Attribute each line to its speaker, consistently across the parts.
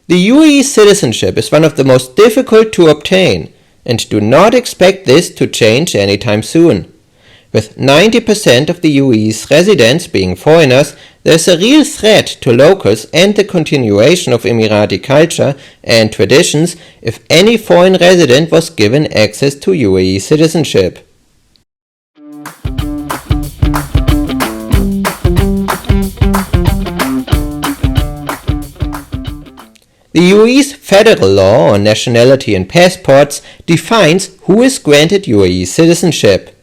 Speaker 1: The UAE citizenship is one of the most difficult to obtain, and do not expect this to change anytime soon. With 90% of the UAE's residents being foreigners, there is a real threat to locals and the continuation of Emirati culture and traditions if any foreign resident was given access to UAE citizenship. The UAE's federal law on nationality and passports defines who is granted UAE citizenship.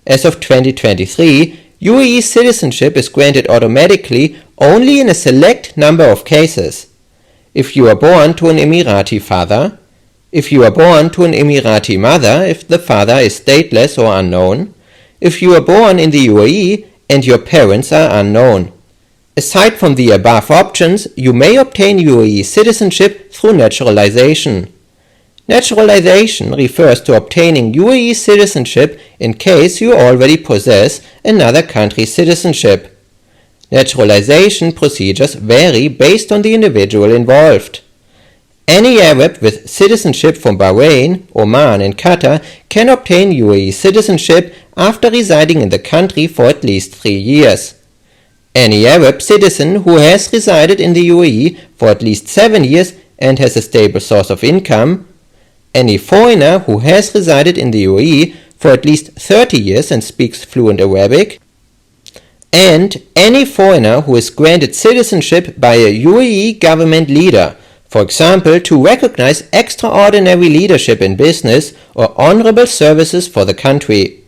Speaker 1: As of 2023, UAE citizenship is granted automatically only in a select number of cases. If you are born to an Emirati father, if you are born to an Emirati mother if the father is stateless or unknown, if you are born in the UAE and your parents are unknown. Aside from the above options, you may obtain UAE citizenship through naturalization. Naturalization refers to obtaining UAE citizenship in case you already possess another country's citizenship. Naturalization procedures vary based on the individual involved. Any Arab with citizenship from Bahrain, Oman and Qatar can obtain UAE citizenship after residing in the country for at least 3 years. Any Arab citizen who has resided in the UAE for at least 7 years and has a stable source of income, any foreigner who has resided in the UAE for at least 30 years and speaks fluent Arabic, and any foreigner who is granted citizenship by a UAE government leader, for example to recognize extraordinary leadership in business or honorable services for the country.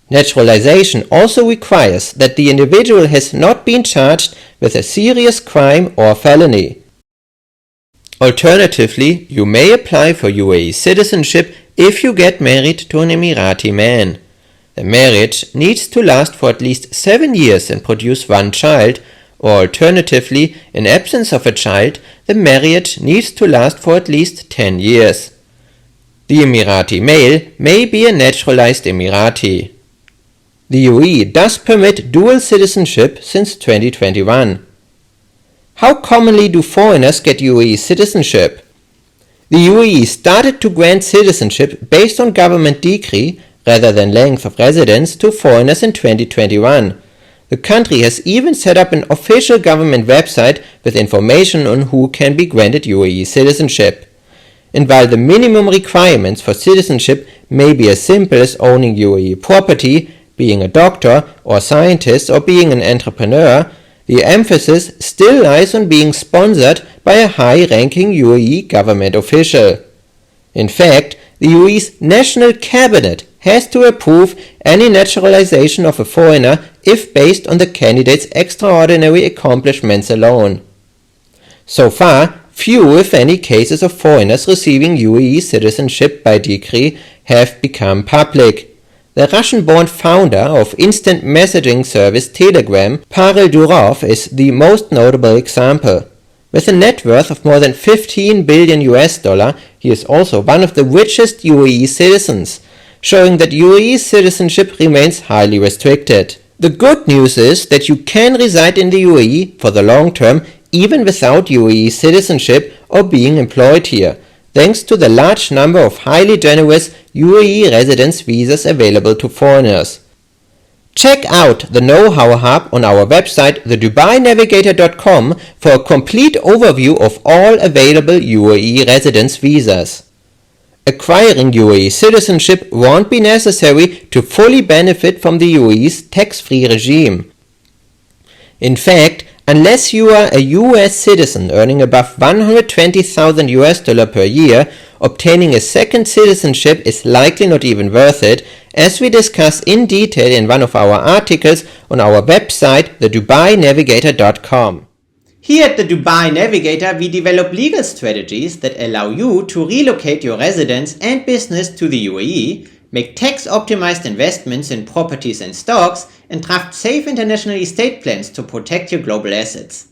Speaker 1: Naturalization also requires that the individual has not been charged with a serious crime or felony. Alternatively, you may apply for UAE citizenship if you get married to an Emirati man. The marriage needs to last for at least 7 years and produce 1 child, or alternatively, in absence of a child, the marriage needs to last for at least 10 years. The Emirati male may be a naturalized Emirati. The UAE does permit dual citizenship since 2021. How commonly do foreigners get UAE citizenship? The UAE started to grant citizenship based on government decree rather than length of residence to foreigners in 2021. The country has even set up an official government website with information on who can be granted UAE citizenship. And while the minimum requirements for citizenship may be as simple as owning UAE property, being a doctor or scientist or being an entrepreneur, the emphasis still lies on being sponsored by a high-ranking UAE government official. In fact, the UAE's national cabinet has to approve any naturalization of a foreigner if based on the candidate's extraordinary accomplishments alone. So far, few if any cases of foreigners receiving UAE citizenship by decree have become public. The Russian-born founder of instant messaging service Telegram, Pavel Durov, is the most notable example. With a net worth of more than $15 billion, he is also one of the richest UAE citizens, showing that UAE citizenship remains highly restricted. The good news is that you can reside in the UAE for the long term even without UAE citizenship or being employed here, thanks to the large number of highly generous UAE residence visas available to foreigners. Check out the Know-How Hub on our website thedubainavigator.com for a complete overview of all available UAE residence visas. Acquiring UAE citizenship won't be necessary to fully benefit from the UAE's tax-free regime. In fact, unless you are a US citizen earning above $120,000 per year, obtaining a second citizenship is likely not even worth it, as we discuss in detail in one of our articles on our website thedubainavigator.com. Here at the Dubai Navigator, we develop legal strategies that allow you to relocate your residence and business to the UAE, make tax-optimized investments in properties and stocks, and draft safe international estate plans to protect your global assets.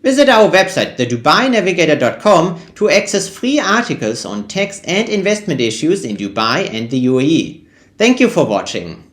Speaker 1: Visit our website thedubainavigator.com to access free articles on tax and investment issues in Dubai and the UAE. Thank you for watching.